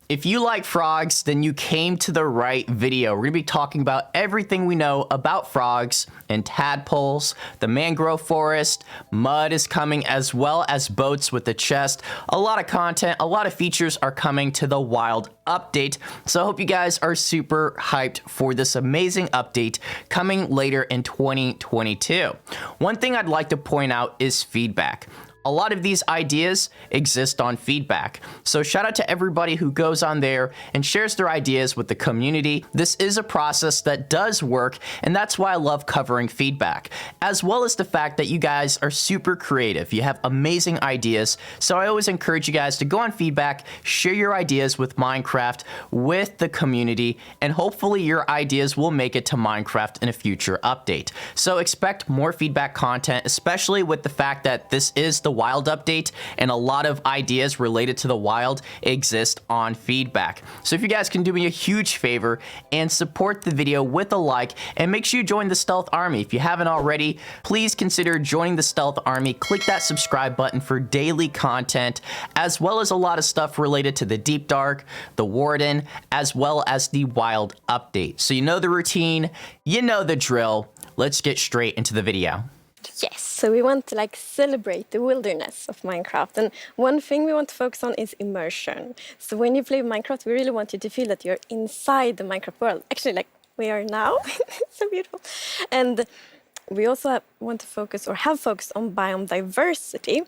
If you like frogs, then you came to the right video. We're going to be talking about everything we know about frogs and tadpoles, the mangrove forest, mud is coming, as well as boats with the chest. A lot of content, a lot of features are coming to the wild update. So I hope you guys are super hyped for this amazing update coming later in 2022. One thing I'd like to point out is feedback. A lot of these ideas exist on feedback. So shout out to everybody who goes on there and shares their ideas with the community. This is a process that does work, and that's why I love covering feedback, as well as the fact that you guys are super creative. You have amazing ideas. So I always encourage you guys to go on feedback, share your ideas with Minecraft, with the community, and hopefully your ideas will make it to Minecraft in a future update. So expect more feedback content, especially with the fact that this is the wild update and a lot of ideas related to the wild exist on feedback. So if you guys can do me a huge favor and support the video with a like, and make sure you join the Stealth Army. If you haven't already, please consider joining the Stealth Army. Click that subscribe button for daily content, as well as a lot of stuff related to the Deep Dark, the Warden, as well as the wild update. So you know the routine, you know the drill. Let's get straight into the video. Yes, so we want to celebrate the wilderness of Minecraft, and one thing we want to focus on is immersion. So when you play Minecraft, we really want you to feel that you're inside the Minecraft world, actually like we are now. So beautiful. And we also want to focus, or have focused, on biome diversity.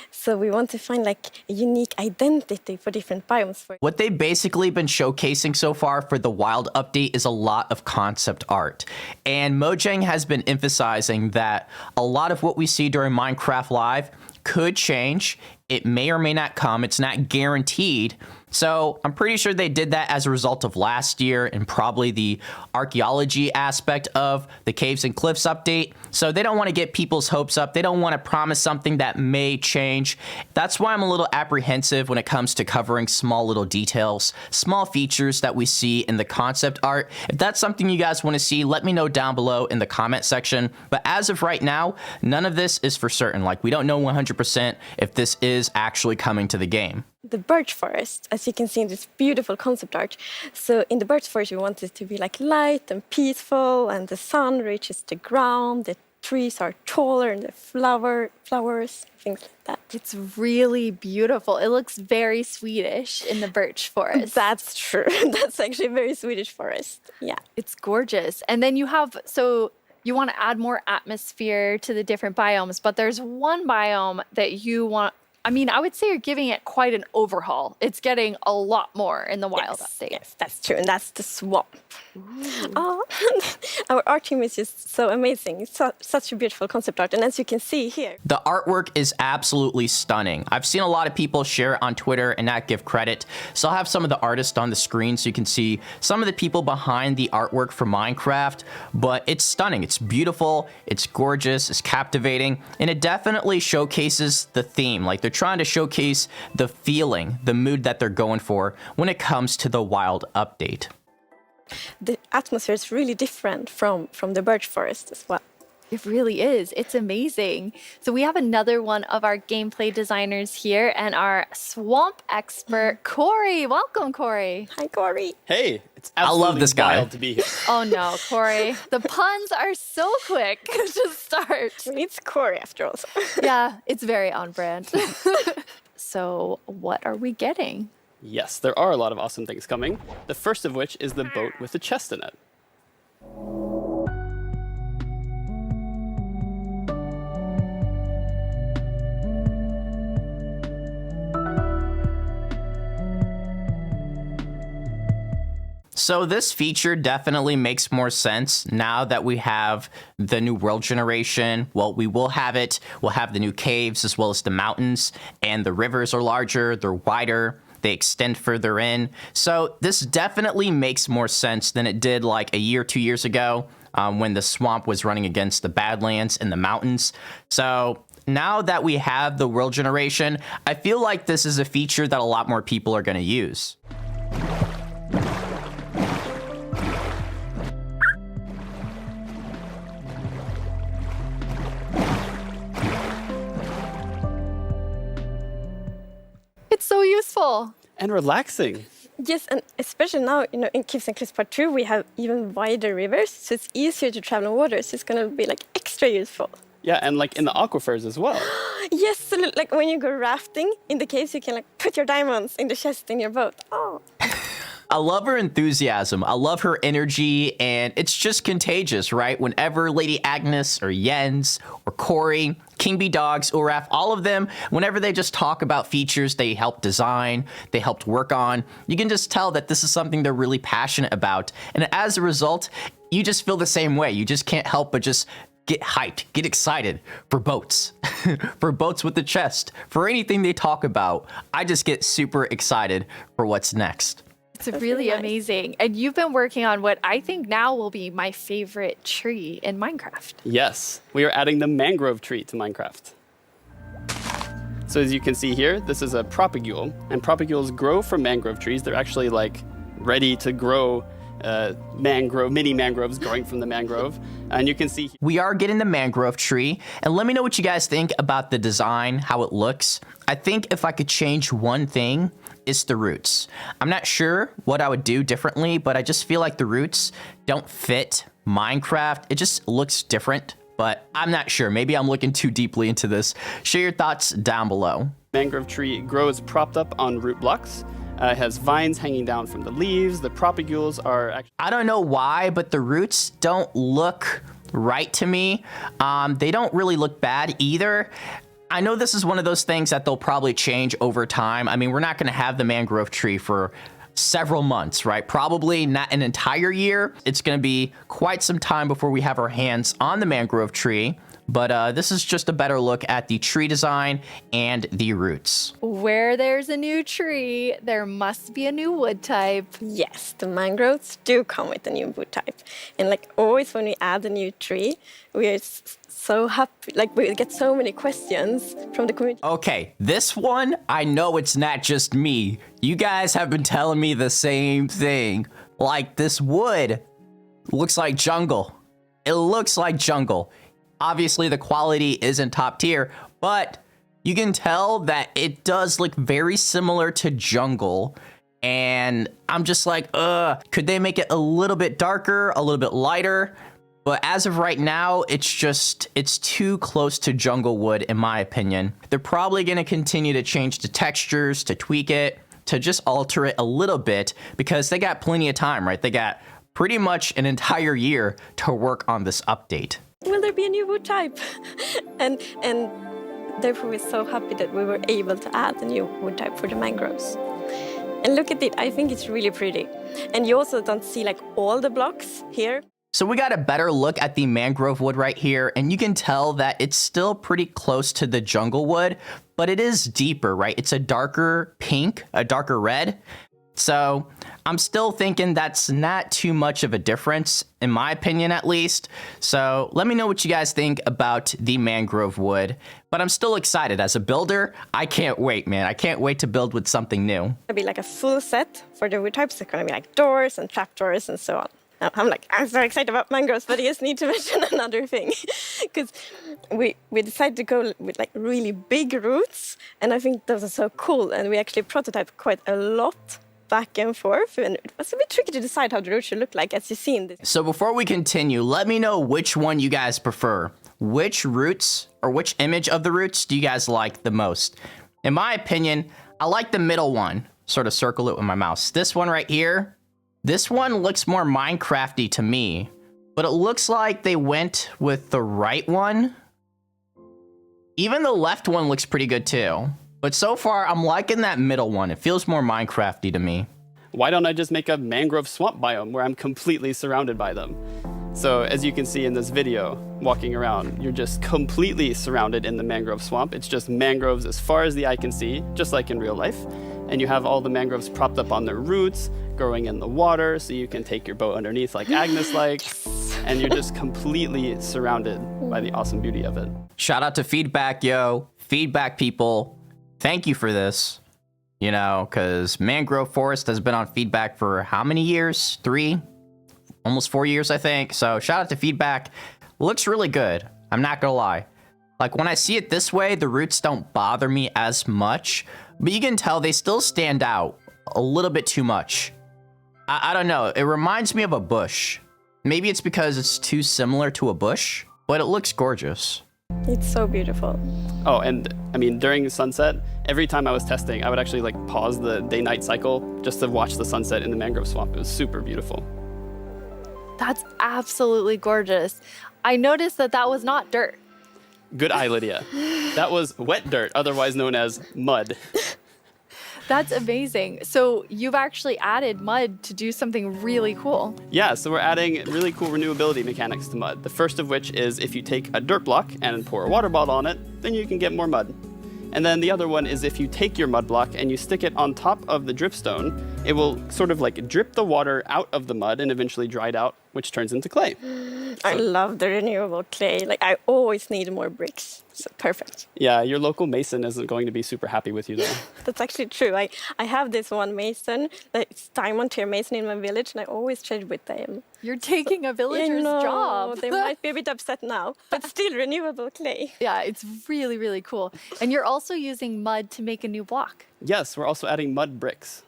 So we want to find a unique identity for different biomes. What they've basically been showcasing so far for the wild update is a lot of concept art. And Mojang has been emphasizing that a lot of what we see during Minecraft Live could change. It may or may not come. It's not guaranteed. So I'm pretty sure they did that as a result of last year and probably the archaeology aspect of the Caves and Cliffs update. So they don't want to get people's hopes up. They don't want to promise something that may change. That's why I'm a little apprehensive when it comes to covering small little details, small features that we see in the concept art. If that's something you guys want to see, let me know down below in the comment section. But as of right now, none of this is for certain. We don't know 100% if this is actually coming to the game. The birch forest, as you can see in this beautiful concept art. So in the birch forest, we want it to be light and peaceful, and the sun reaches the ground, the trees are taller, and the flowers, things like that. It's really beautiful. It looks very Swedish in the birch forest. That's true. That's actually a very Swedish forest. Yeah. It's gorgeous. And then you have, so you want to add more atmosphere to the different biomes, but there's one biome that you want. I would say you're giving it quite an overhaul. It's getting a lot more in the wild update. Yes, that's true, and that's the swamp. Oh, our art team is just so amazing. It's such a beautiful concept art, and as you can see here, the artwork is absolutely stunning. I've seen a lot of people share it on Twitter and not give credit. So I'll have some of the artists on the screen so you can see some of the people behind the artwork for Minecraft, but it's stunning. It's beautiful, it's gorgeous, it's captivating, and it definitely showcases the theme. They're trying to showcase the feeling, the mood that they're going for when it comes to the wild update. The atmosphere is really different from the birch forest as well. It really is. It's amazing. So we have another one of our gameplay designers here, and our swamp expert, Corey. Welcome, Corey. Hi, Corey. Hey, it's absolutely I love this guy. wild to be here. Oh no, Corey. The puns are so quick to start. It's Corey after all. Yeah, it's very on brand. So what are we getting? Yes, there are a lot of awesome things coming. The first of which is the boat with the chest in it. So this feature definitely makes more sense now that we have the new world generation. Well, we will have it. We'll have the new caves as well as the mountains, and the rivers are larger, they're wider, they extend further in. So this definitely makes more sense than it did a year, 2 years ago when the swamp was running against the Badlands and the mountains. So now that we have the world generation, I feel like this is a feature that a lot more people are going to use. It's so useful. And relaxing. Yes, and especially now, in Caves and Cliffs Part 2, we have even wider rivers, so it's easier to travel on water, so it's going to be like extra useful. Yeah, and like in the aquifers as well. Yes, so like when you go rafting in the caves, you can like put your diamonds in the chest in your boat. Oh. I love her enthusiasm. I love her energy, and it's just contagious, right? Whenever Lady Agnes or Jens or Corey, King B Dogs, Uraf, all of them, whenever they just talk about features they helped design, they helped work on, you can just tell that this is something they're really passionate about. And as a result, you just feel the same way. You just can't help but just get hyped, get excited for boats, for boats with the chest, for anything they talk about. I just get super excited for what's next. It's really nice. amazing. And you've been working on what I think now will be my favorite tree in Minecraft. Yes, we are adding the mangrove tree to Minecraft. So as you can see here, this is a propagule, and propagules grow from mangrove trees. They're actually like ready to grow mini mangroves growing from the mangrove. And you can see We are getting the mangrove tree, and let me know what you guys think about the design, how it looks. I think if I could change one thing, it's the roots. I'm not sure what I would do differently, but I just feel like the roots don't fit Minecraft. It just looks different, but I'm not sure. Maybe I'm looking too deeply into this. Share your thoughts down below. mangrove tree grows propped up on root blocks. It has vines hanging down from the leaves. The propagules are actually... I don't know why, but the roots don't look right to me. They don't really look bad either. I know this is one of those things that they'll probably change over time. I mean, we're not going to have the mangrove tree for several months, right? Probably not an entire year. It's going to be quite some time before we have our hands on the mangrove tree. But this is just a better look at the tree design and the roots. Where there's a new tree, there must be a new wood type. Yes, the mangroves do come with a new wood type. And like always when we add a new tree, we are so happy. Like we get so many questions from the community. Okay, this one, I know it's not just me. You guys have been telling me the same thing. Like this wood looks like jungle. It looks like jungle. Obviously, the quality isn't top tier, but you can tell that it does look very similar to jungle. And I'm just like, could they make it a little bit darker, a little bit lighter? But as of right now, it's too close to jungle wood, in my opinion. They're probably going to continue to change the textures, to tweak it, to just alter it a little bit, because they got plenty of time, right? They got pretty much an entire year to work on this update. Will there be a new wood type? and therefore we're so happy that we were able to add a new wood type for the mangroves. And look at it, I think it's really pretty. And you also don't see like all the blocks here. So we got a better look at the mangrove wood right here, and you can tell that it's still pretty close to the jungle wood, but it is deeper, right? It's a darker pink, a darker red. So I'm still thinking that's not too much of a difference, in my opinion at least. So let me know what you guys think about the mangrove wood. But I'm still excited. As a builder, I can't wait, man. I can't wait to build with something new. It'll be like a full set for the wood types. It's going to be like doors and trapdoors and so on. Now, I'm so excited about mangroves, but I just need to mention another thing. Because we decided to go with like really big roots. And I think those are so cool. And we actually prototyped quite a lot back and forth, and it was a bit tricky to decide how the road should look like, as you see in this. So before we continue, let me know which one you guys prefer. Which roots or which image of the roots do you guys like the most? In my opinion, I like the middle one. Sort of circle it with my mouse. This one right here, this one looks more Minecrafty to me, but it looks like they went with the right one. Even the left one looks pretty good too. But so far, I'm liking that middle one. It feels more Minecrafty to me. Why don't I just make a mangrove swamp biome where I'm completely surrounded by them? So as you can see in this video, walking around, you're just completely surrounded in the mangrove swamp. It's just mangroves as far as the eye can see, just like in real life. And you have all the mangroves propped up on their roots, growing in the water, so you can take your boat underneath like Agnes likes. And you're just completely surrounded by the awesome beauty of it. Shout out to feedback, yo. Feedback people. Thank you for this, you know, because Mangrove Forest has been on feedback for how many years? 3? Almost 4 years, I think. So shout out to feedback. Looks really good. I'm not gonna lie. Like when I see it this way, the roots don't bother me as much, but you can tell they still stand out a little bit too much. I don't know. It reminds me of a bush. Maybe it's because it's too similar to a bush, but it looks gorgeous. It's so beautiful. Oh, and I mean, during sunset, every time I was testing, I would actually like pause the day-night cycle just to watch the sunset in the mangrove swamp. It was super beautiful. That's absolutely gorgeous. I noticed that that was not dirt. Good eye, Lydia. That was wet dirt, otherwise known as mud. That's amazing. So you've actually added mud to do something really cool. Yeah, so we're adding really cool renewability mechanics to mud. The first of which is if you take a dirt block and pour a water bottle on it, then you can get more mud. And then the other one is if you take your mud block and you stick it on top of the dripstone, it will sort of like drip the water out of the mud and eventually dry it out, which turns into clay. I love the renewable clay. Like, I always need more bricks. So perfect. Yeah, your local mason isn't going to be super happy with you though. That's actually true. I have this one mason, it's diamond tier mason in my village, and I always trade with them. You're taking a villager's job. They might be a bit upset now, but still renewable clay. Yeah, it's really, really cool. And you're also using mud to make a new block. Yes, we're also adding mud bricks.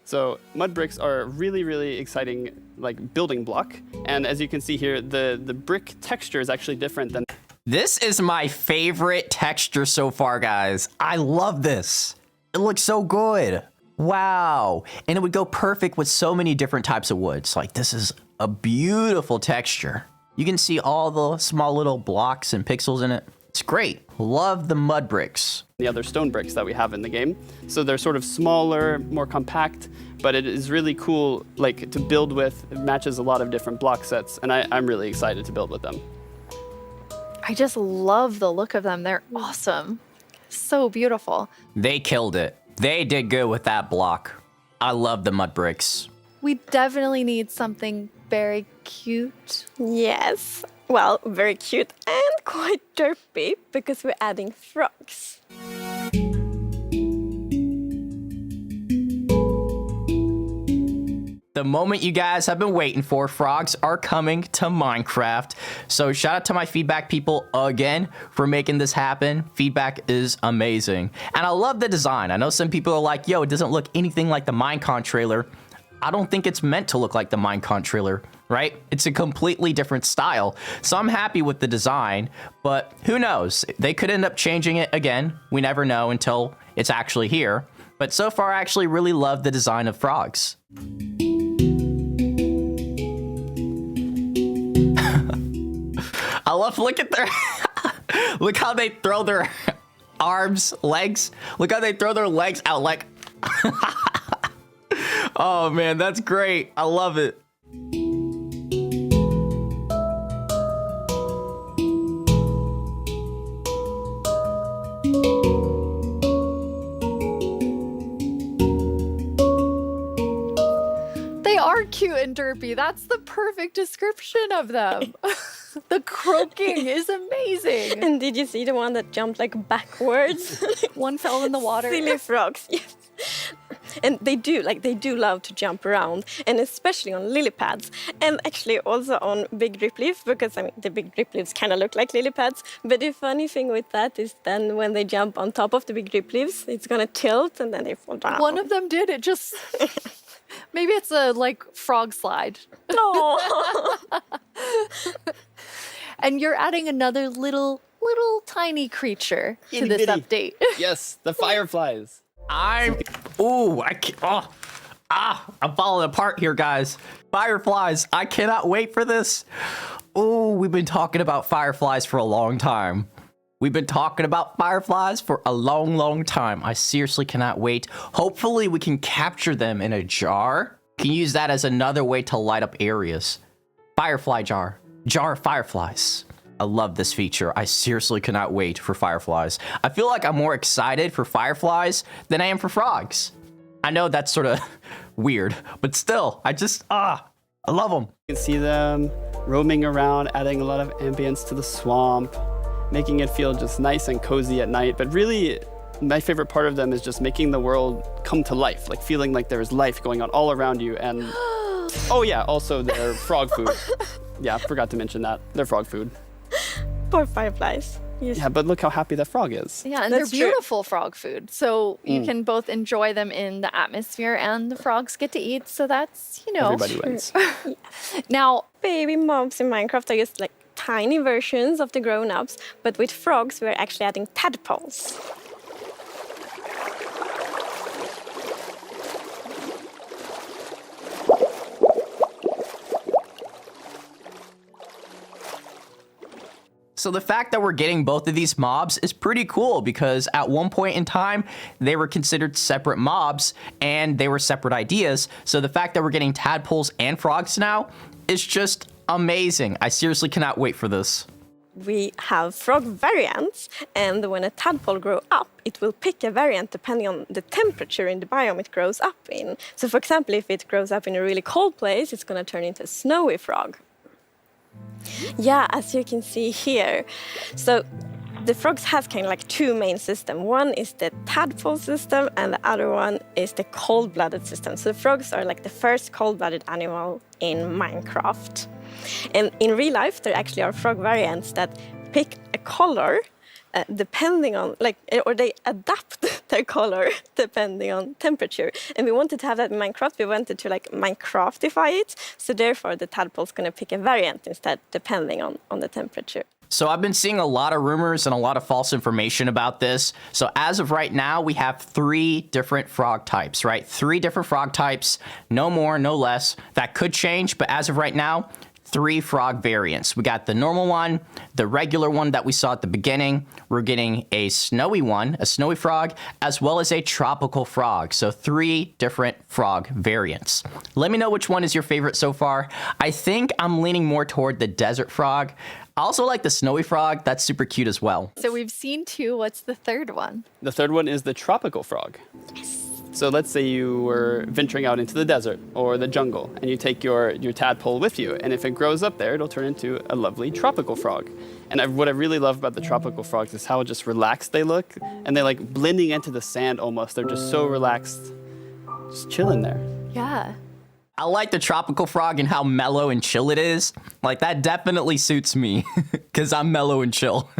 So mud bricks are a really, really exciting like building block. And as you can see here, the brick texture is actually different than... This is my favorite texture so far, guys. I love this. It looks so good. Wow. And it would go perfect with so many different types of woods. Like, this is a beautiful texture. You can see all the small little blocks and pixels in it. It's great. Love the mud bricks. the other stone bricks that we have in the game. So they're sort of smaller, more compact, but it is really cool like to build with. It matches a lot of different block sets, and I'm really excited to build with them. I just love the look of them. They're awesome. So beautiful. They killed it. They did good with that block. I love the mud bricks. We definitely need something very cute. Yes. Well, very cute and quite derpy because we're adding frogs. The moment you guys have been waiting for, frogs are coming to Minecraft. So shout out to my feedback people again for making this happen. Feedback is amazing. And I love the design. I know some people are like, yo, it doesn't look anything like the Minecon trailer. I don't think it's meant to look like the Minecon trailer, right? It's a completely different style. So I'm happy with the design, but who knows? They could end up changing it again. We never know until it's actually here. But so far, I actually really love the design of frogs. I love, look at their, look how they throw their arms, legs. Look how they throw their legs out like, oh man, that's great. I love it. They are cute and derpy. That's the perfect description of them. The croaking is amazing. And did you see the one that jumped like backwards? One fell in the water. Silly frogs, yes. And they do love to jump around, and especially on lily pads, and actually also on big drip leaves, because I mean the big drip leaves kind of look like lily pads. But the funny thing with that is then when they jump on top of the big drip leaves, it's gonna tilt and then they fall down. One of them did. It just maybe it's a like frog slide. No. And you're adding another little tiny creature to this update. Yes, the fireflies. I'm falling apart here, guys. Fireflies, I cannot wait for this. Oh, we've been talking about fireflies for a long time. We've been talking about fireflies for a long time. I seriously cannot wait. Hopefully we can capture them in a jar. Can use that as another way to light up areas. Firefly jar. Jar of fireflies. I love this feature. I seriously cannot wait for fireflies. I feel like I'm more excited for fireflies than I am for frogs. I know that's sort of weird, but still, I love them. You can see them roaming around, adding a lot of ambience to the swamp, making it feel just nice and cozy at night. But really, my favorite part of them is just making the world come to life, like feeling like there's life going on all around you. And oh yeah, also their frog food. Yeah, forgot to mention that. They're frog food. Poor fireflies. Yes. Yeah, but look how happy that frog is. Yeah, and That's they're true. beautiful frog food. So you can both enjoy them in the atmosphere and the frogs get to eat. So that's, you know. Everybody wins. Now, Baby mobs in Minecraft are just like tiny versions of the grown-ups, but with frogs we're actually adding tadpoles. So the fact that we're getting both of these mobs is pretty cool because at one point in time, they were considered separate mobs and they were separate ideas. So the fact that we're getting tadpoles and frogs now is just amazing. I seriously cannot wait for this. We have frog variants, and when a tadpole grows up, it will pick a variant depending on the temperature in the biome it grows up in. So for example, if it grows up in a really cold place, it's going to turn into a snowy frog. Yeah, as you can see here. So the frogs have kind of like two main systems. One is the tadpole system and the other one is the cold-blooded system. So the frogs are like the first cold-blooded animal in Minecraft. And in real life, there actually are frog variants that pick a color depending on, or they adapt their color depending on temperature. And we wanted to have that in Minecraft. We wanted to Minecraftify it. So therefore, the tadpole's going to pick a variant instead, depending on the temperature. So I've been seeing a lot of rumors and a lot of false information about this. So as of right now, we have 3 different frog types, right? 3 different frog types, no more, no less. That could change, but as of right now, 3 frog variants. We got the normal one, the regular one that we saw at the beginning. We're getting a snowy one, a snowy frog, as well as a tropical frog. So 3 different frog variants. Let me know which one is your favorite so far. I think I'm leaning more toward the desert frog. I also like the snowy frog. That's super cute as well. so we've seen 2. What's the third one? The third one is the tropical frog. So let's say you were venturing out into the desert or the jungle and you take your tadpole with you, and if it grows up there, it'll turn into a lovely tropical frog. And what I really love about the tropical frogs is how just relaxed they look, and they're like blending into the sand almost. They're just so relaxed, just chilling there. Yeah. I like the tropical frog and how mellow and chill it is. Like, that definitely suits me because I'm mellow and chill.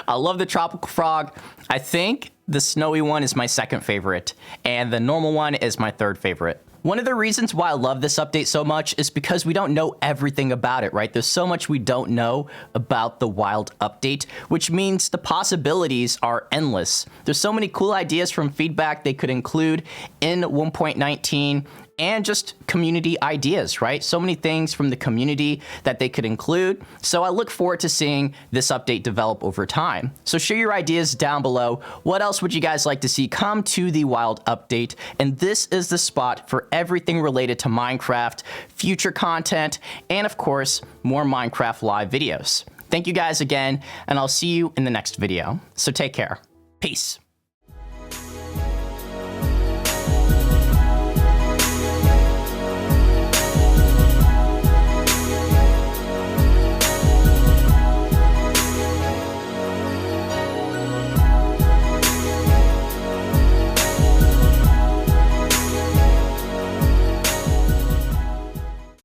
I love the tropical frog. I think the snowy one is my second favorite, and the normal one is my third favorite. One of the reasons why I love this update so much is because we don't know everything about it, right? There's so much we don't know about the wild update, which means the possibilities are endless. There's so many cool ideas from feedback they could include in 1.19 and just community ideas, right? So many things from the community that they could include. So I look forward to seeing this update develop over time. So share your ideas down below. What else would you guys like to see come to the wild update? And this is the spot for everything related to Minecraft, future content, and of course, more Minecraft live videos. Thank you guys again, and I'll see you in the next video. So take care. Peace.